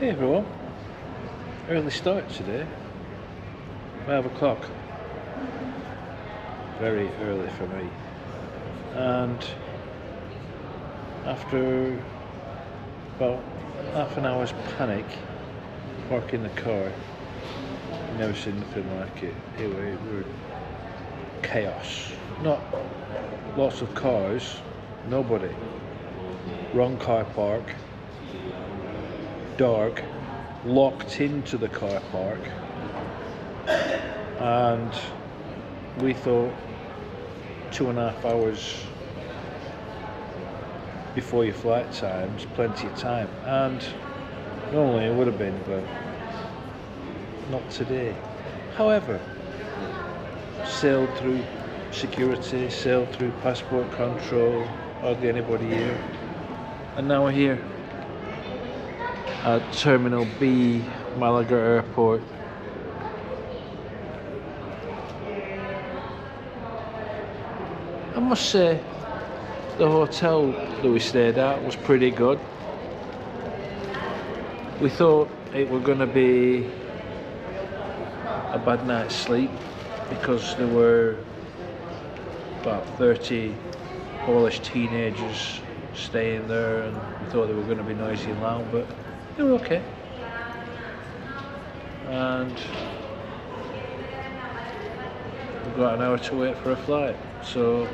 Hey everyone, early start today, 5 o'clock, very early for me, and after about half an hour's panic, parking the car, never seen nothing like it. It were chaos, not lots of cars, nobody, wrong car park, dark, locked into the car park, and we thought 2.5 hours before your flight time's plenty of time, and normally it would have been, but not today. However, sailed through security, sailed through passport control, hardly anybody here, and now we're here at Terminal B, Málaga Airport. I must say, the hotel that we stayed at was pretty good. We thought it was going to be a bad night's sleep because there were about 30 Polish teenagers staying there, and we thought they were going to be noisy and loud, but they were okay. And we've got an hour to wait for a flight, so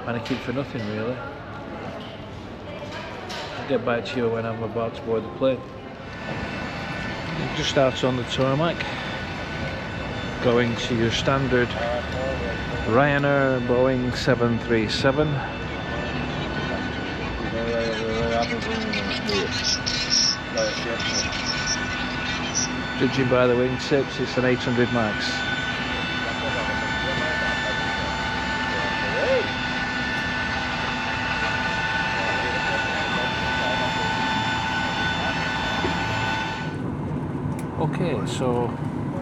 panicking for nothing really. I'll get back to you when I'm about to board the plane. Just out on the tarmac, going to your standard Ryanair Boeing 737. Judging by the wingtips, it's an 800 max. Okay, so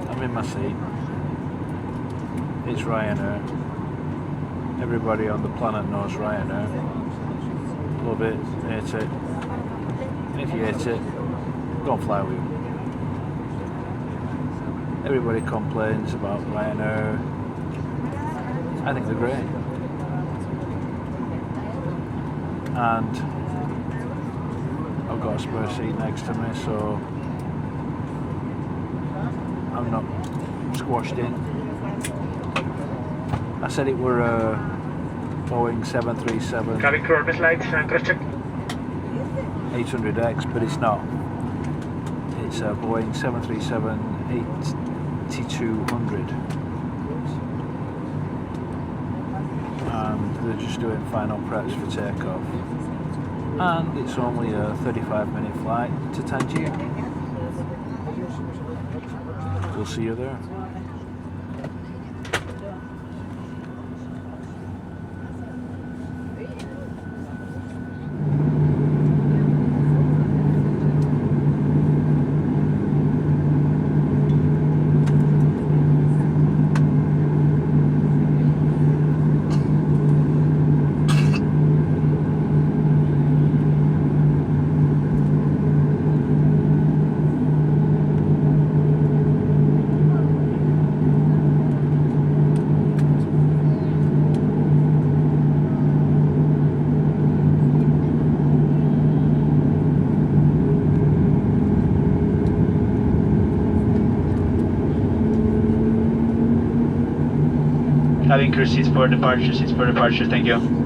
I'm in my seat. It's Ryanair. Everybody on the planet knows Ryanair. Love it, hate it. And if you hate it, don't fly with them. Everybody complains about Ryanair. I think they're great. And I've got a spare seat next to me, so I'm not squashed in. I said it were a Boeing 737 cabin crew orbit lights and cross check 800X, but it's not. It's a Boeing 737 8200, and they're just doing final preps for takeoff, and it's only a 35-minute flight to Tangier. We'll see you there. cabin crew seats for departure, thank you.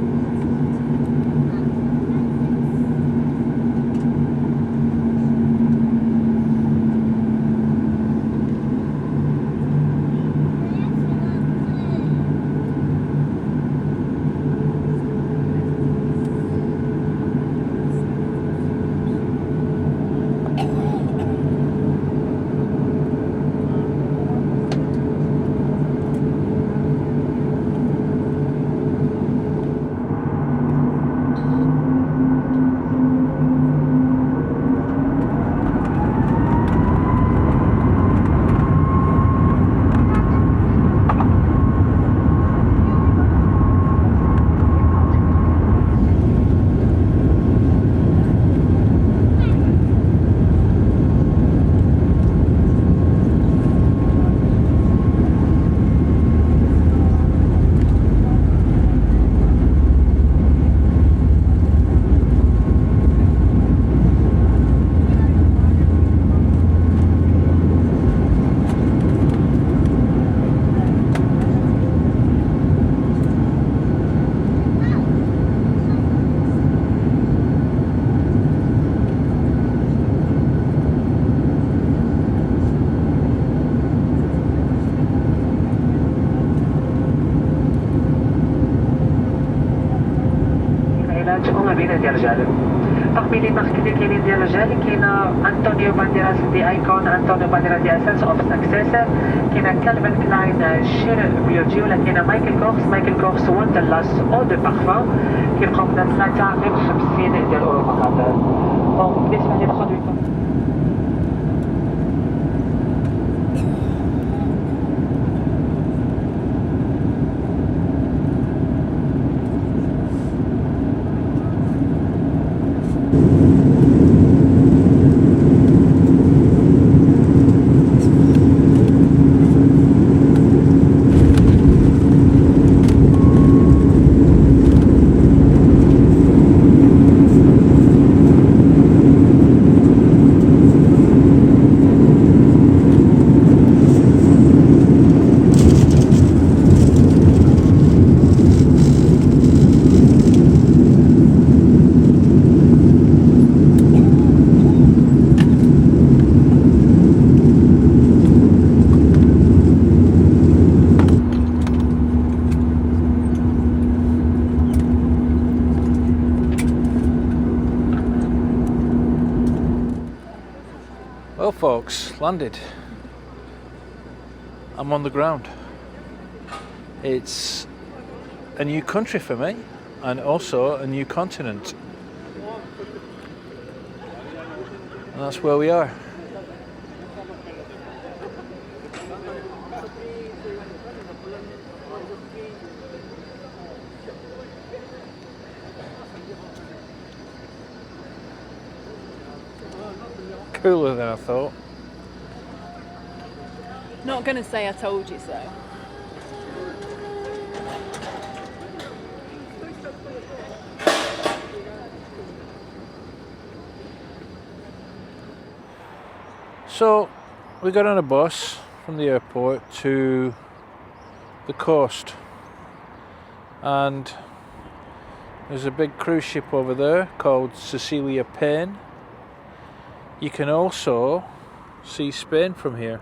طوموبيل ديال الجانب. parmi les marques اللي كاينين ديال الجانب كاينه أنطونيو بانديراس دي ايكون، أنطونيو بانديراس دي اساس اوف سكسيس، كاينه كالفن كلاين شير بيوتي، ولا كاينه مايكل كورس وندرلاس او دو بارفان كيبقاو من 53 ديال اورو فقط. دونك بالنسبه لي برودوي Well folks, landed. I'm on the ground. It's a new country for me and also a new continent. And that's where we are. Cooler than I thought. Not gonna say I told you so. So we got on a bus from the airport to the coast, and there's a big cruise ship over there called Cecilia Payne. You can also see Spain from here.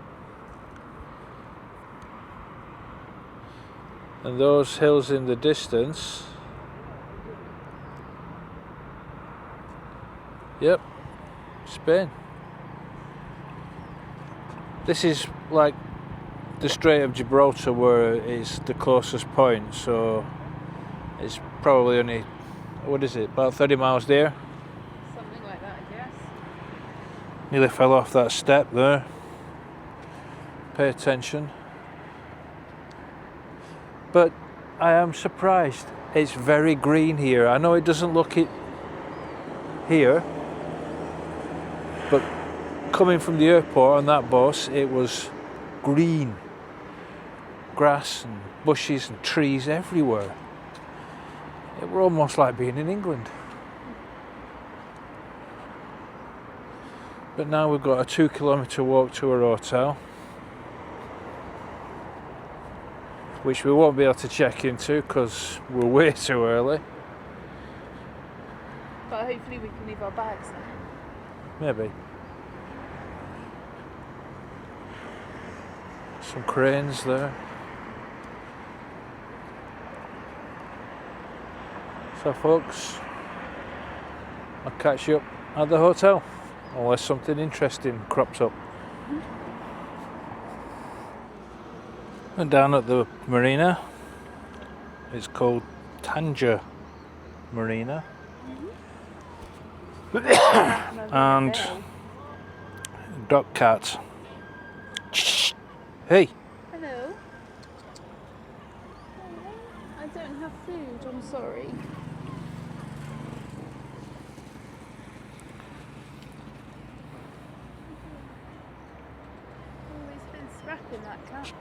And those hills in the distance, yep, Spain. This is like the Strait of Gibraltar, where it's the closest point, so it's probably only, what is it, about 30 miles there? Something like that, I guess. Nearly fell off that step there. Pay attention. But I am surprised. It's very green here. I know it doesn't look it here, but coming from the airport on that bus, it was green. Grass and bushes and trees everywhere. It were almost like being in England. But now we've got a 2-kilometre walk to our hotel, which we won't be able to check into because we're way too early. But hopefully we can leave our bags there. Maybe. Some cranes there. So folks, I'll catch you up at the hotel, unless something interesting crops up. And down at the marina, it's called Tangier Marina. And Dock Cat. Hey! Hello. I don't have food, I'm sorry. Oh, he's been scrapping that cat.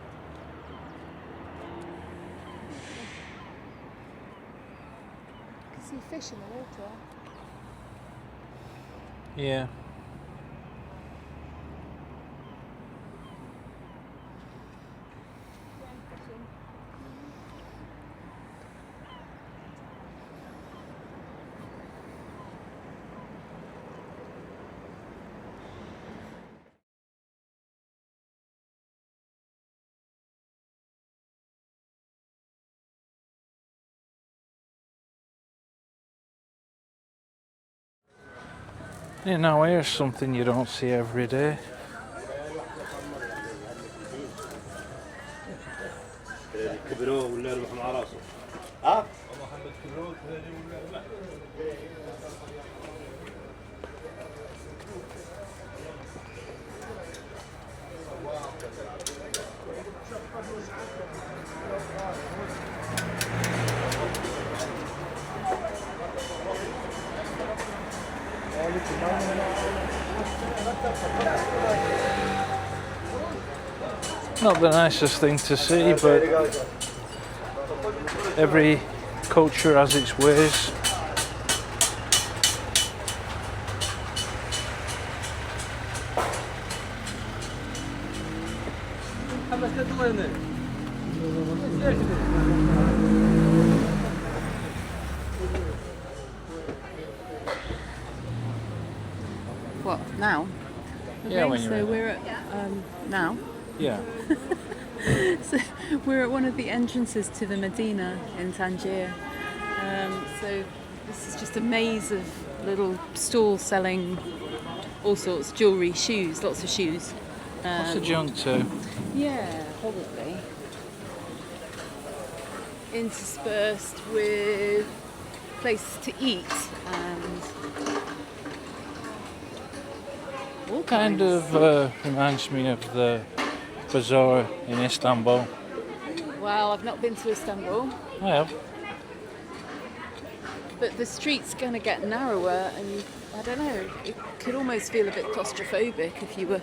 I can see fish in the water. Yeah. You know, here's something you don't see every day. Not the nicest thing to see, but every culture has its ways. What, now? Yeah, when so you're in. we're at, now? Yeah. So we're at one of the entrances to the Medina in Tangier. So this is just a maze of little stalls selling all sorts, jewellery, shoes, lots of shoes. What's the junk too? Yeah, probably. Interspersed with places to eat and all Kind kinds. of reminds me of the bazaar in Istanbul. Well, I've not been to Istanbul, I have. but the street's going to get narrower, and I don't know, it could almost feel a bit claustrophobic if you were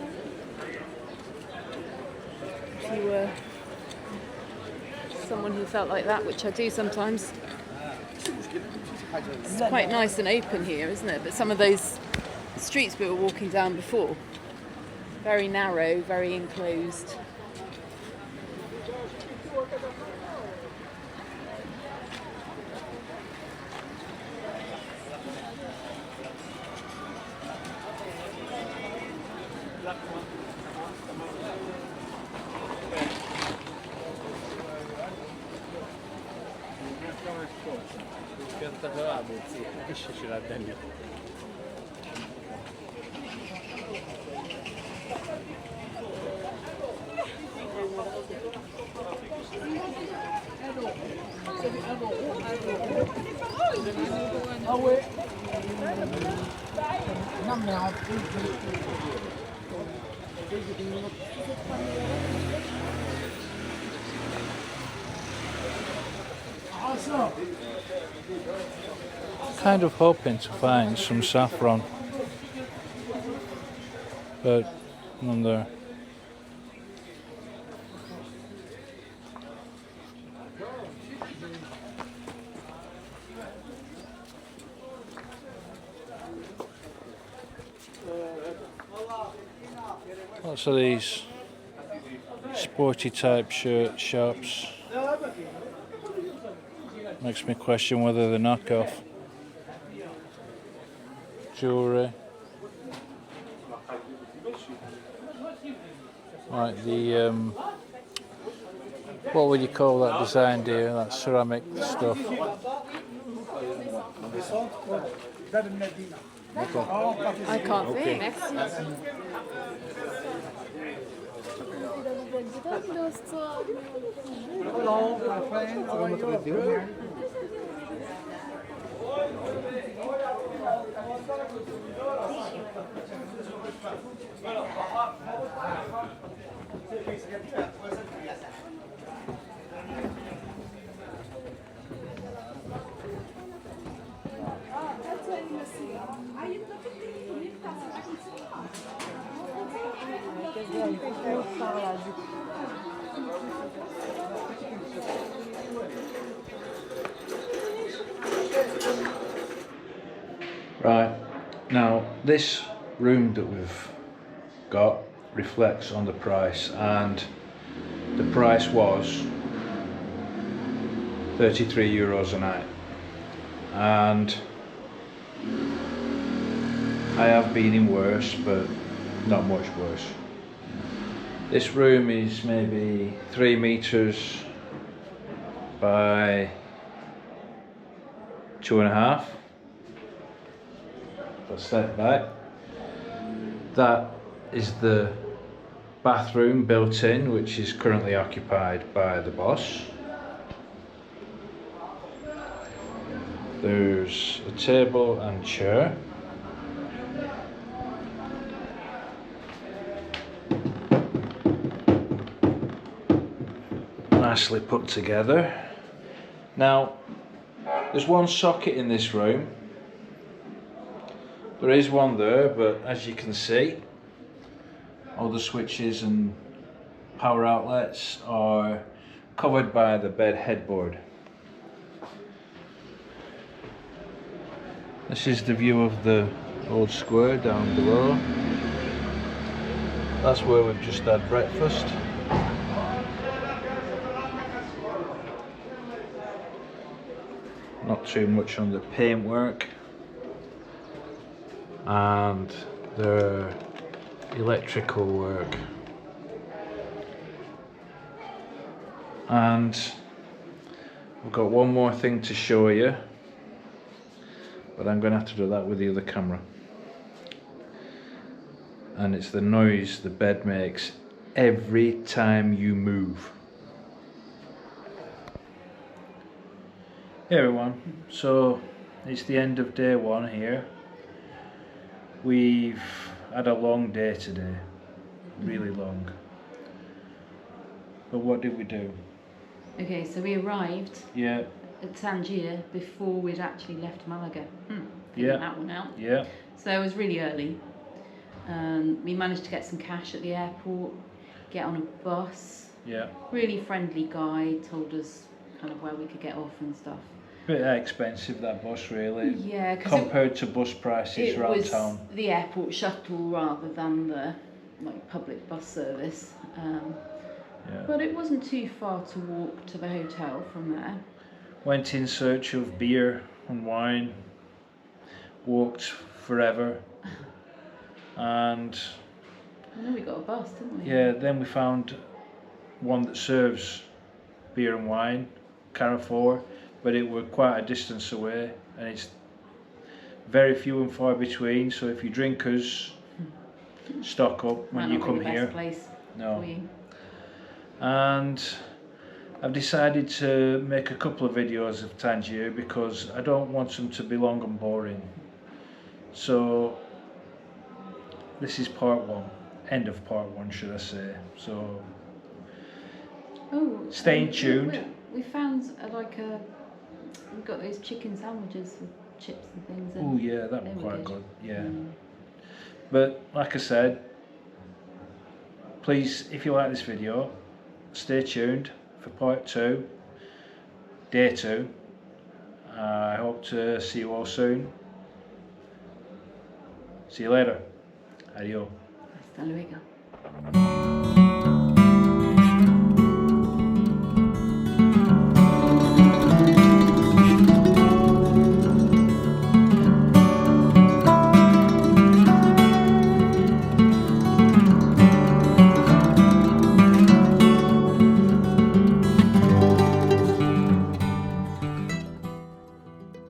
someone who felt like that, which I do sometimes. It's quite nice and open here, isn't it? But some of those streets we were walking down before, very narrow, very enclosed. Kind of hoping to find some saffron, but none there. Lots of these sporty type shirt shops. Makes me question whether they're knockoff. Jewellery. Like the, what would you call that design, dear? That ceramic stuff. I can't think. Right, now this room that we've got reflects on the price, and the price was €33 a night, and I have been in worse, but not much worse. This room is maybe 3 meters by 2.5. Let's step back. That is the bathroom built in, which is currently occupied by the boss. There's a table and chair. Nicely put together. Now, there's one socket in this room. There is one there, but as you can see, all the switches and power outlets are covered by the bed headboard. This is the view of the old square down below. That's where we've just had breakfast. Not too much on the paintwork, and the electrical work. And we've got one more thing to show you, but I'm going to have to do that with the other camera. And it's the noise the bed makes every time you move. Hey everyone, so it's the end of day one here. We've had a long day today, really long. But what did we do? Okay, so we arrived at Tangier before we'd actually left Malaga. Figured that one out. Yeah. So it was really early. We managed to get some cash at the airport, get on a bus. Yeah. Really friendly guy, told us kind of where we could get off and stuff. Bit expensive, that bus, really. Yeah, compared to bus prices around was town. The airport shuttle rather than the public bus service. But it wasn't too far to walk to the hotel from there. Went in search of beer and wine. Walked forever. And I know we got a bus, didn't we? yeah, then we found one that serves beer and wine, Carrefour, but it were quite a distance away, and it's very few and far between. So if you drinkers, stock up when you come here. Place no. For you. And I've decided to make a couple of videos of Tangier because I don't want them to be long and boring. So this is part one, end of part one, should I say. So stay tuned. We found we've got those chicken sandwiches with chips and things. Oh yeah, that was quite good. Yeah. But like I said, please, if you like this video, stay tuned for part two, day two. I hope to see you all soon. See you later. Adios. Hasta luego.